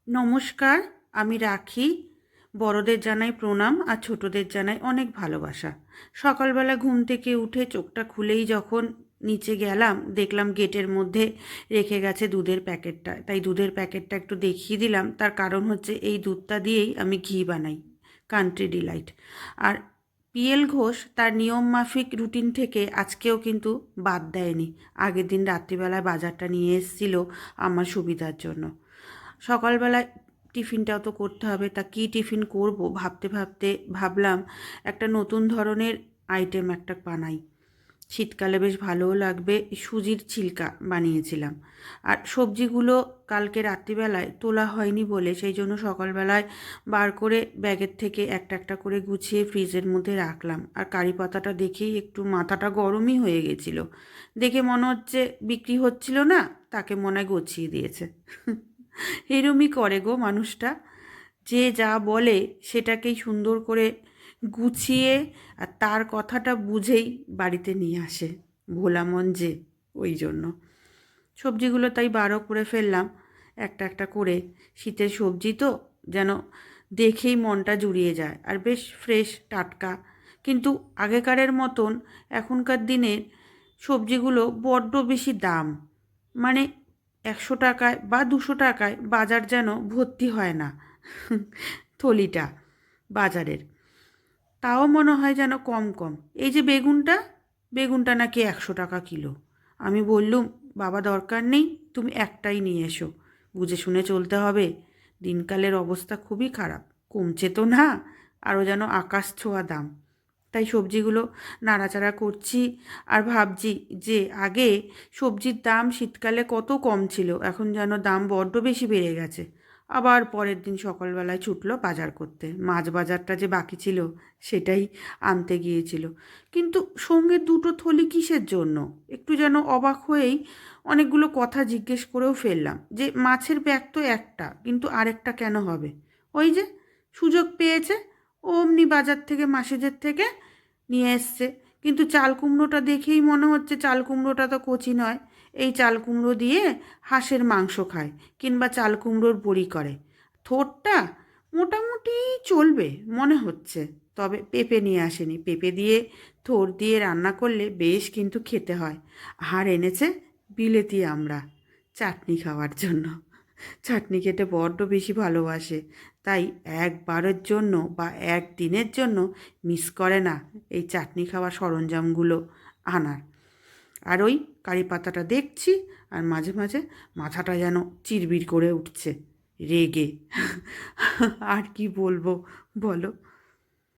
নমস্কার, আমি রাখি। বড়দের জানাই প্রণাম আর ছোটদের জানাই অনেক ভালোবাসা। সকালবেলা ঘুম থেকে উঠে চোখটা খুলেই যখন নিচে গেলাম, দেখলাম গেটের মধ্যে রেখে গেছে দুধের প্যাকেটটা। তাই দুধের প্যাকেটটা একটু দেখিয়ে দিলাম। তার কারণ হচ্ছে এই দুধটা দিয়েই আমি ঘি বানাই, কান্ট্রি ডিলাইট। আর পিএল ঘোষ তার নিয়ম মাফিক রুটিন থেকে আজকেও কিন্তু বাদ দেয়নি। আগের দিন রাত্রিবেলায় বাজারটা নিয়ে এসেছিল আমার সুবিধার জন্য। সকালবেলায় টিফিনটাও তো করতে হবে, তা কী টিফিন করব ভাবতে ভাবতে ভাবলাম একটা নতুন ধরনের আইটেম একটা বানাই। শীতকালে বেশ ভালোও লাগবে। সুজির ছিলকা বানিয়েছিলাম। আর সবজিগুলো কালকে রাত্রিবেলায় তোলা হয়নি বলে সেই জন্য সকালবেলায় বার করে ব্যাগের থেকে একটা একটা করে গুছিয়ে ফ্রিজের মধ্যে রাখলাম। আর কারি পাতাটা দেখেই একটু মাথাটা গরমই হয়ে গেছিলো। দেখে মনে হচ্ছে বিক্রি হচ্ছিল না, তাকে মনে হয় গছিয়ে দিয়েছে। এরমই করে গো মানুষটা, যে যা বলে সেটাকেই সুন্দর করে গুছিয়ে আর তার কথাটা বুঝেই বাড়িতে নিয়ে আসে। ভোলা মন যে, ওই জন্য সবজিগুলো তাই বারো করে ফেললাম একটা একটা করে। শীতের সবজি তো যেন দেখেই মনটা জুড়িয়ে যায়, আর বেশ ফ্রেশ টাটকা। কিন্তু আগেকারের মতন এখনকার দিনের সবজিগুলো বড্ড বেশি দাম। মানে 100 টাকায় বা 200 টাকায় বাজার যেন ভর্তি হয় না। থলিটা বাজারের, তাও মনে হয় যেন কম কম। এই যে বেগুনটা, বেগুনটা নাকি 100 টাকা কিলো। আমি বললুম, বাবা দরকার নেই, তুমি একটাই নিয়ে এসো। বুঝে শুনে চলতে হবে, দিনকালের অবস্থা খুবই খারাপ, কমছে তো না, আরও যেন আকাশ ছোঁয়া দাম। তাই সবজিগুলো নাড়াচাড়া করছি আর ভাবছি যে আগে সবজির দাম শীতকালে কত কম ছিল, এখন যেন দাম বড্ড বেশি বেড়ে গেছে। আবার পরের দিন সকালবেলায় ছুটলো বাজার করতে। মাছ বাজারটা যে বাকি ছিল সেটাই আনতে গিয়েছিল। কিন্তু সঙ্গে দুটো থলি কিসের জন্য? একটু যেন অবাক হয়েই অনেকগুলো কথা জিজ্ঞেস করেও ফেললাম যে মাছের ব্যাগ তো একটা, কিন্তু আরেকটা কেন হবে? ওই যে সুযোগ পেয়েছে, অমনি বাজার থেকে মাসিদের থেকে নিয়ে এসছে। কিন্তু চাল কুমড়োটা দেখেই মনে হচ্ছে চাল কুমড়োটা তো কচি নয়। এই চাল কুমড়ো দিয়ে হাঁসের মাংস খায়, কিংবা চাল কুমড়োর বড়ি করে। থোড়টা মোটামুটি চলবে মনে হচ্ছে। তবে পেঁপে নিয়ে আসেনি। পেঁপে দিয়ে থোড় দিয়ে রান্না করলে বেশ কিন্তু খেতে হয়। আর এনেছে বিলেতি আমড়া, চাটনি খাওয়ার জন্য। চাটনি খেতে বড্ড বেশি ভালোবাসে, তাই একবারের জন্য বা একদিনের জন্য মিস করে না এই চাটনি খাওয়ার সরঞ্জামগুলো আনার। আর ওই কারি পাতাটা দেখছি, আর মাঝে মাঝে মাথাটা যেন চিরবির করে উঠছে রেগে। আর কি বলবো বলো।